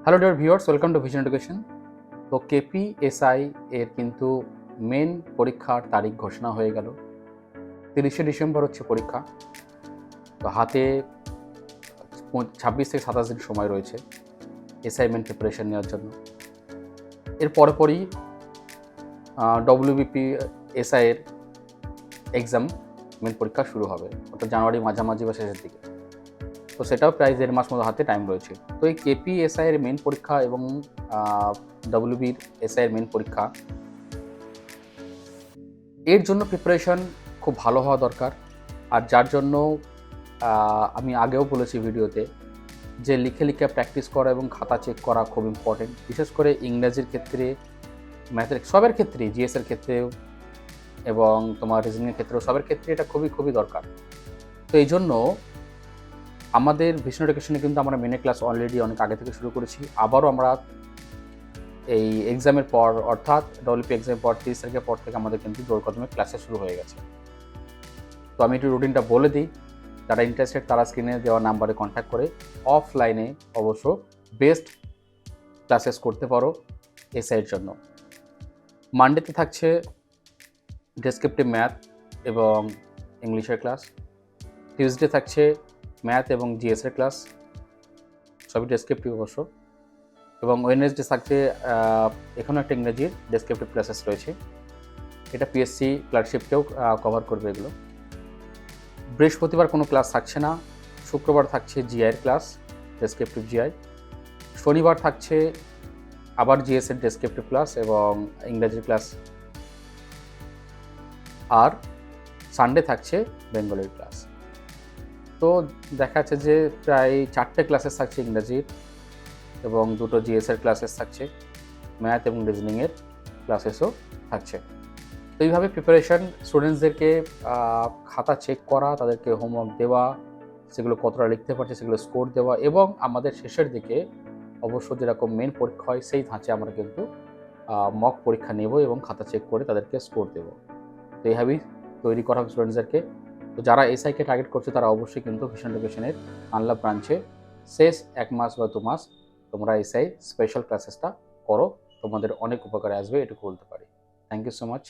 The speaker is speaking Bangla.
Hello dear viewers, welcome to vision education. তো কেপিএসআই এর কিন্তু মেন পরীক্ষার তারিখ ঘোষণা হয়ে গেল। 30শে ডিসেম্বর হচ্ছে পরীক্ষা। তো হাতে 26 থেকে 27 দিন সময় রয়েছে অ্যাসাইনমেন্ট প্রিপারেশন নেওয়ার জন্য। এর পরপরই ডব্লিউবিপি এসআই এর এক্সাম মেন পরীক্ষা শুরু হবে, অর্থাৎ জানুয়ারি মাঝামাঝি বা শেষের দিকে। তো সেটাও প্রায় 1.5 মাস মতো হাতে টাইম রয়েছে। তো এই কেপিএসআই এর মেন পরীক্ষা এবং ডব্লিউবির এসআই এর মেন পরীক্ষা, এর জন্য প্রিপারেশন খুব ভালো হওয়া দরকার। আর যার জন্য আমি আগেও বলেছি ভিডিওতে যে লিখে প্র্যাকটিস করা এবং খাতা চেক করা খুব ইম্পর্টেন্ট, বিশেষ করে ইংরেজির ক্ষেত্রে, ম্যাথের সবের ক্ষেত্রেই, জিএসের ক্ষেত্রেও এবং তোমার রিজনিংয়ের ক্ষেত্রেও, সবের ক্ষেত্রে এটা খুবই দরকার। তো এই জন্য আমাদের ভিশন এডুকেশনে কিন্তু আমরা মেনে ক্লাস অলরেডি অনেক আগে থেকে শুরু করেছি। আবারও আমরা এই এক্সামের পর, অর্থাৎ ডব্লিউপি এক্সামের পর 30 তারিখের পর থেকে আমাদের কিন্তু জোর কদমে ক্লাসে শুরু হয়ে গেছে। তো আমি একটু রুটিনটা বলে দিই। যারা ইন্টারেস্টেড তারা স্ক্রিনে দেওয়া নাম্বারে কন্ট্যাক্ট করে অফলাইনে অবশ্য বেস্ট ক্লাসেস করতে পারো এসআইয়ের জন্য। মানডেতে থাকছে ডেসক্রিপটিভ ম্যাথ এবং ইংলিশের ক্লাস। টিউসডে থাকছে ম্যাথ এবং জিএসের ক্লাস, সবই ডেসক্রিপটিভ অবশ্য। এবং ওয়েডনেসডে থাকছে এখানেও একটা ইংরেজির ডেসক্রিপটিভ ক্লাসেস রয়েছে, এটা পিএসসি ক্লার্কশিপকেও কভার করবে এগুলো। বৃহস্পতিবার কোনো ক্লাস থাকছে না। শুক্রবার থাকছে জিআইয়ের ক্লাস, ডেসক্রিপটিভ জিআই। শনিবার থাকছে আবার জিএসের ডেসক্রিপটিভ ক্লাস এবং ইংরেজির ক্লাস। আর সানডে থাকছে বেঙ্গলির ক্লাস। তো দেখা যাচ্ছে যে প্রায় 4টে ক্লাসেস থাকছে ইংরেজির এবং 2টো জিএসের ক্লাসেস থাকছে, ম্যাথ এবং রিজনিংয়ের ক্লাসেসও থাকছে। তো এইভাবে প্রিপারেশন স্টুডেন্টসদেরকে খাতা চেক করা, তাদেরকে হোমওয়ার্ক দেওয়া, সেগুলো কতটা লিখতে পারছে সেগুলো স্কোর দেওয়া, এবং আমাদের শেষের দিকে অবশ্য যেরকম মেন পরীক্ষা হয় সেই ধাঁচে আমরা কিন্তু মক পরীক্ষা নেব এবং খাতা চেক করে তাদেরকে স্কোর দেব। তো এইভাবেই তৈরি করা হবে স্টুডেন্টসদেরকে। তো যারা এসআইকে টার্গেট করছে তারা অবশ্যই কিন্তু ভিশন এডুকেশনের আনলা ব্রাঞ্চে শেষ 1 মাস বা 2 মাস তোমরা এসআই স্পেশাল ক্লাসেসটা করো, তোমাদের অনেক উপকারে আসবে, এটুকু বলতে পারি। Thank you so much.